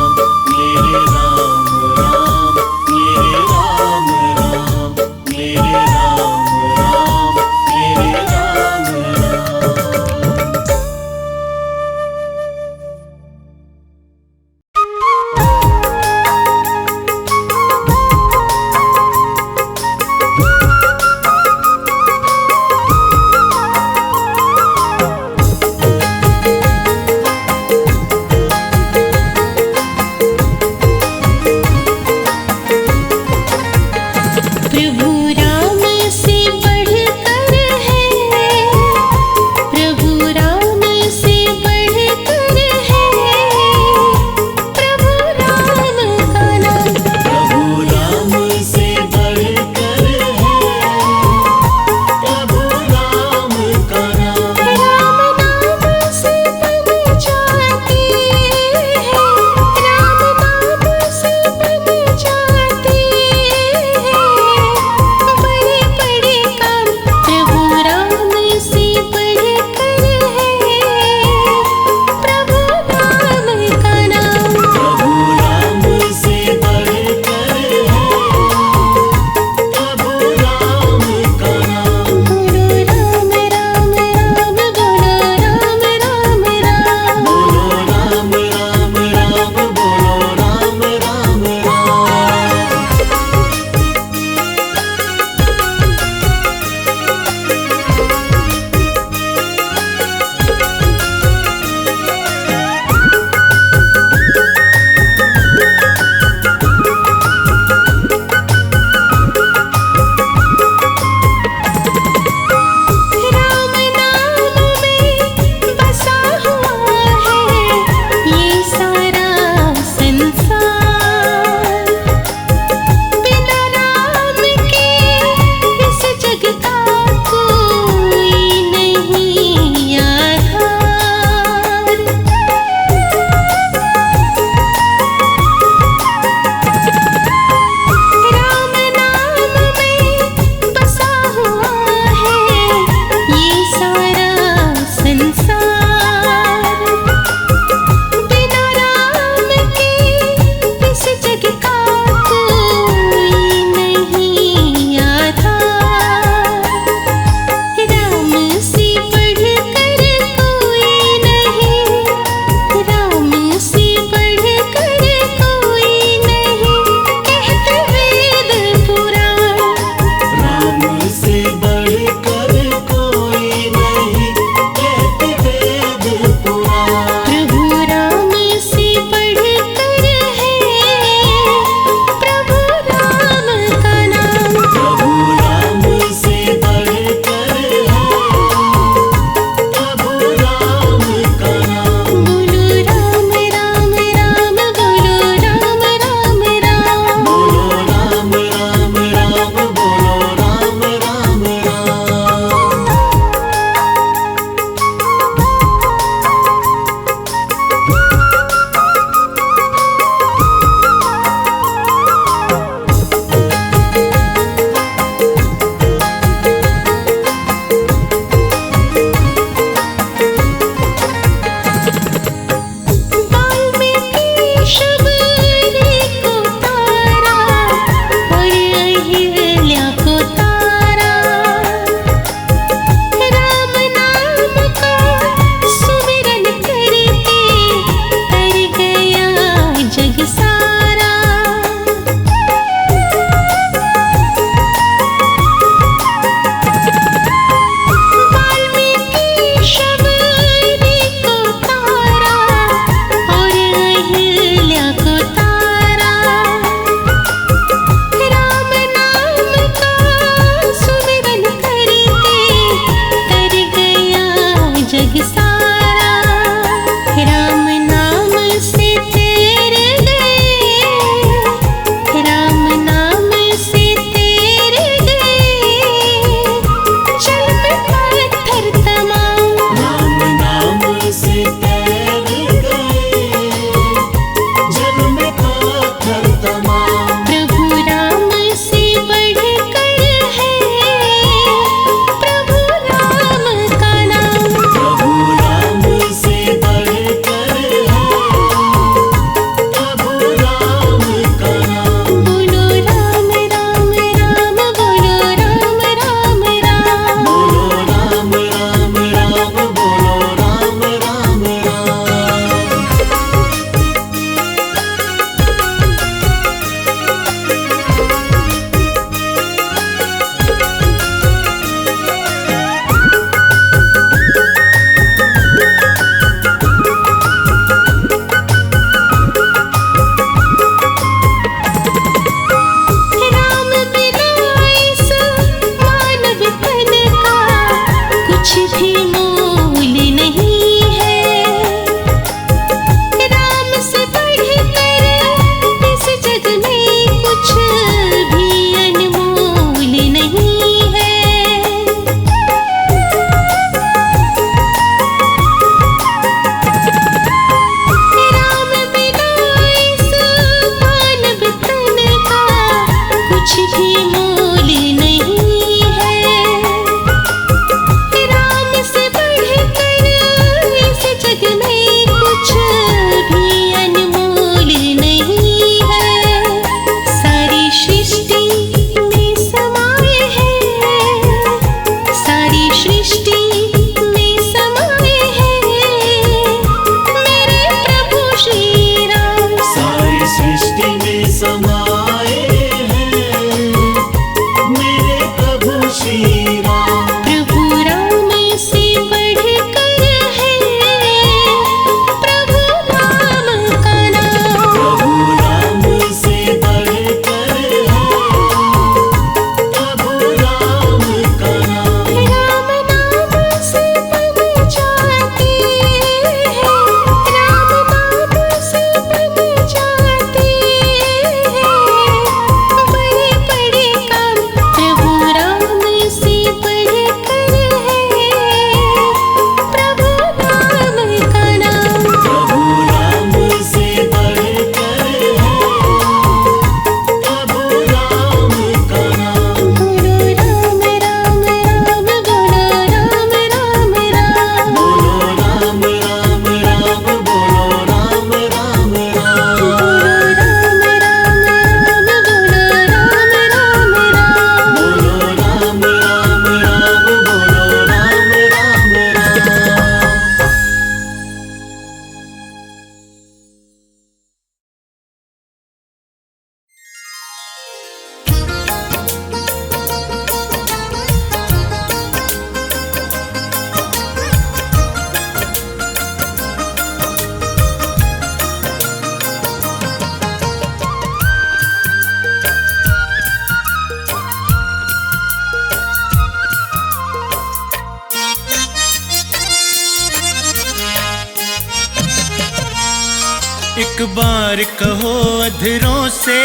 [SPEAKER 2] एक बार कहो अधरों से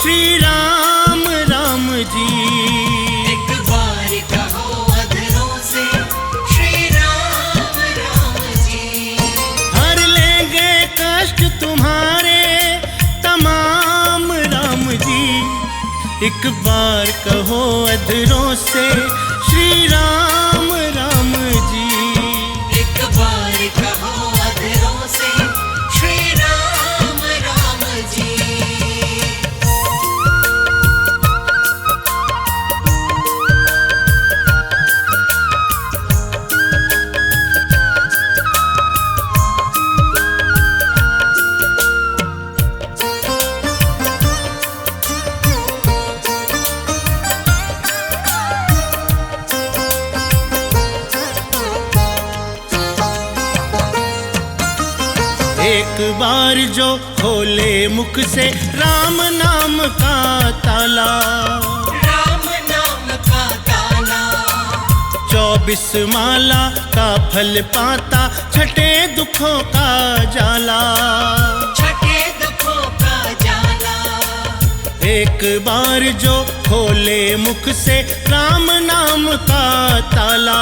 [SPEAKER 2] श्री राम राम जी।
[SPEAKER 3] एक बार कहो अधरों से श्री राम राम जी।
[SPEAKER 2] हर लेंगे कष्ट तुम्हारे तमाम राम जी। एक बार कहो अधरों से श्री राम राम जी।
[SPEAKER 3] एक बार कहो अधरों से श्री राम राम जी।
[SPEAKER 2] एक बार जो खोले मुख से राम नाम का ताला,
[SPEAKER 3] राम नाम का ताला
[SPEAKER 2] 24 माला का फल पाता, छठे दुखों का जाला।
[SPEAKER 3] छठे दुखों का जाला।
[SPEAKER 2] एक बार जो खोले मुख से राम नाम का ताला,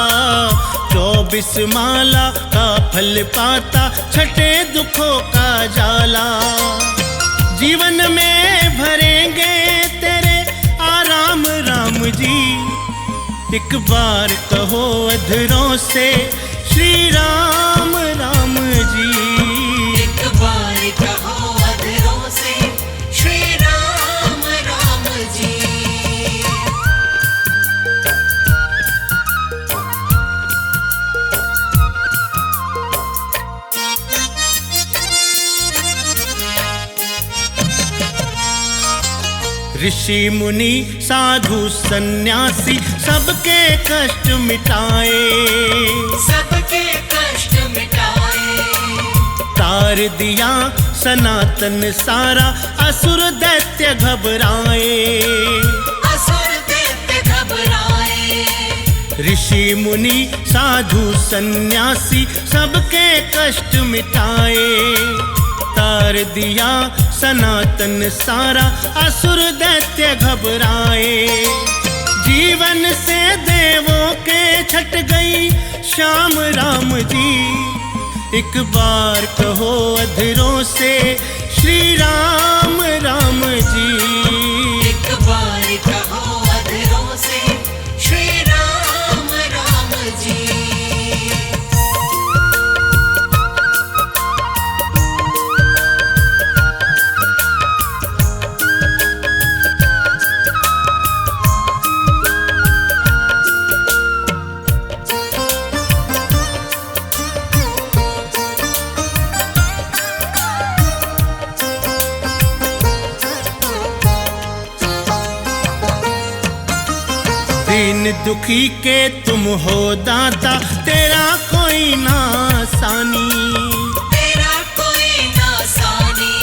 [SPEAKER 2] 24 माला का फल पाता, छठे दुखों का जाला। जीवन में भरेंगे तेरे आराम राम जी। एक बार कहो अधरों से श्री राम राम जी।
[SPEAKER 3] एक बार कहो अधरों से श्री राम राम जी।
[SPEAKER 2] ऋषि मुनि साधु सन्यासी सबके कष्ट मिटाए,
[SPEAKER 3] सबके कष्ट मिटाए।
[SPEAKER 2] तार दिया सनातन सारा, असुर दैत्य घबराए।
[SPEAKER 3] असुर दैत्य घबराए।
[SPEAKER 2] ऋषि मुनि साधु सन्यासी सबके कष्ट मिटाए, तार दिया सनातन सारा, असुर दैत्य घबराए। जीवन से देवों के छट गई श्याम राम जी। एक बार कहो अधरों से श्री राम राम जी।
[SPEAKER 3] एक बार कहो अधरों से श्री राम राम जी।
[SPEAKER 2] दीन दुखी के तुम हो दाता, तेरा कोई ना सानी।
[SPEAKER 3] तेरा कोई नासानी।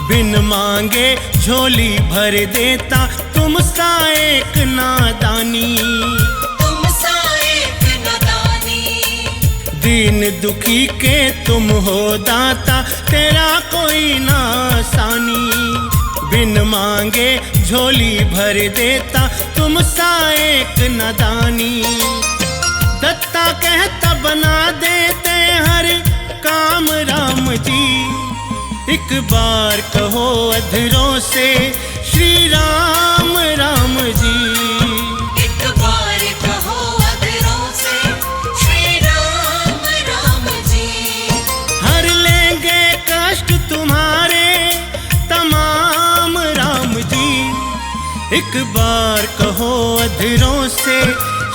[SPEAKER 2] बिन मांगे झोली भर देता, तुम सा एक नादानी।
[SPEAKER 3] तुम सा एक नादानी।
[SPEAKER 2] दीन दुखी के तुम हो दाता, तेरा कोई ना सानी। बिन मांगे झोली भर देता, तुम सा एक नादानी। दत्ता कहता बना देते हर काम राम जी। एक बार कहो अधरों से श्री राम राम जी।
[SPEAKER 3] एक बार कहो अधरों से श्री राम राम जी।
[SPEAKER 2] हर लेंगे कष्ट तुम्हारे तमाम राम जी। एक बार कहो अधरों से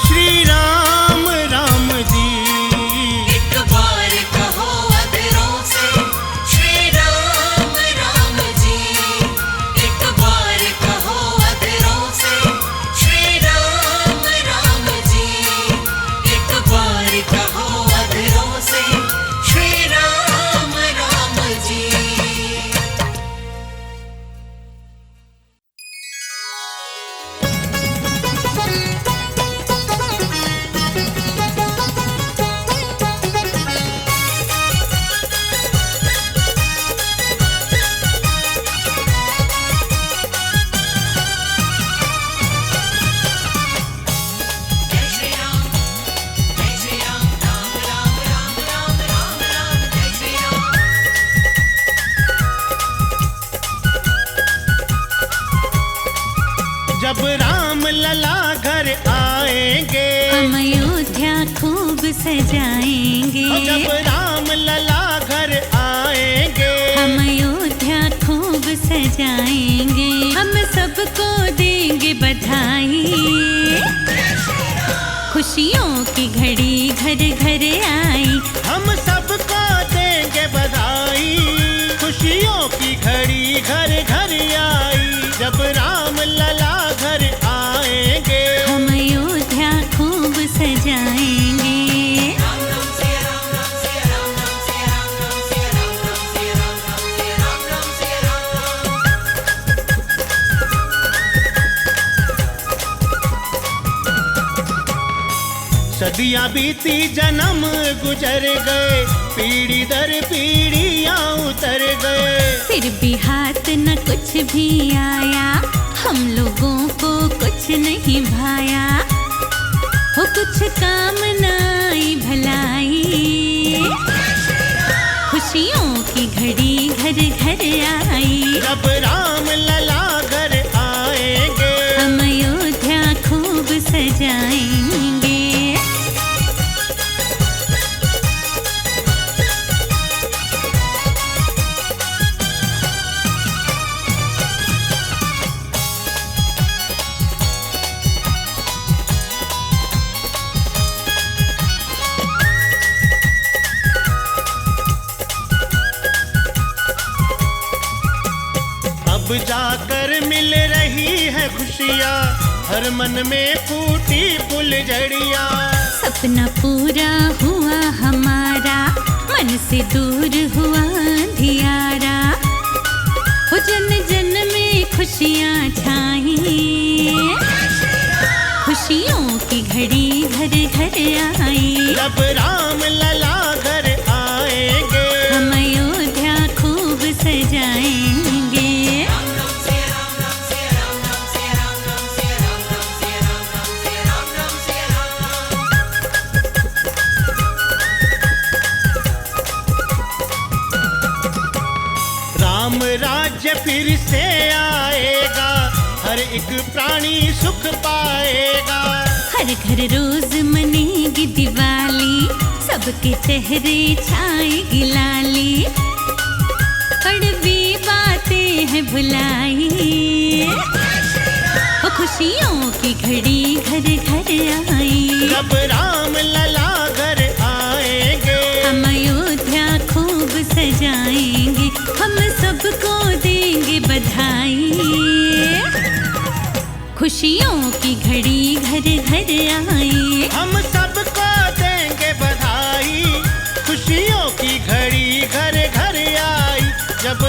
[SPEAKER 2] श्री राम राम जी।
[SPEAKER 3] एक बार कहो अधरों से श्री राम राम जी। एक बार कहो अधरों से श्री राम राम जी। एक बार कहो अधरों से श्री राम राम जी।
[SPEAKER 6] जब राम लला घर आएंगे,
[SPEAKER 4] हम अयोध्या खूब सजाएंगे।
[SPEAKER 6] जब राम लला घर आएंगे,
[SPEAKER 4] हम अयोध्या खूब सजाएंगे। हम सबको देंगे बधाई, खुशियों की घड़ी घर घर आई।
[SPEAKER 6] हम सबको देंगे बधाई, खुशियों की घड़ी घर घर आई। जब राम लला घर आएंगे,
[SPEAKER 4] हम अयोध्या खूब सजाएंगे।
[SPEAKER 6] सदियां बीती जन्म गुजर गए, पीढ़ी दर पीढ़ियां उतर गए।
[SPEAKER 4] फिर भी हाथ न कुछ भी आया, हम लोगों को कुछ नहीं भाया। हो कुछ काम न आई भलाई, खुशियों की घड़ी घर घर आई।
[SPEAKER 6] जब राम लला घर आएंगे,
[SPEAKER 4] हम अयोध्या खूब सजाएंगे।
[SPEAKER 6] अब जाकर मिल रही है खुशियाँ, हर मन में फूटी फुलझड़ियाँ।
[SPEAKER 4] सपना पूरा हुआ हमारा, मन से दूर हुआ अंधियारा। हो जन जन में खुशियाँ छाई, खुशियों की घड़ी घर घर आई।
[SPEAKER 6] जब राम लला घर आएंगे,
[SPEAKER 4] हम अयोध्या खूब सजाएंगे।
[SPEAKER 6] राम राज्य फिर से आएगा, हर एक प्राणी सुख पाएगा।
[SPEAKER 4] हर घर रोज मनेगी दिवाली, सबके चेहरे छाएगी लाली। कड़वी बातें हैं भुलाई, वो खुशियों की घड़ी घर घर आई।
[SPEAKER 6] जब राम लला घर आएंगे,
[SPEAKER 4] हम अयोध्या खूब सजाएंगे। हम सबको देंगे बधाई, खुशियों की घड़ी घर घर आई।
[SPEAKER 6] हम सबको देंगे बधाई, खुशियों की घड़ी घर घर आई। जब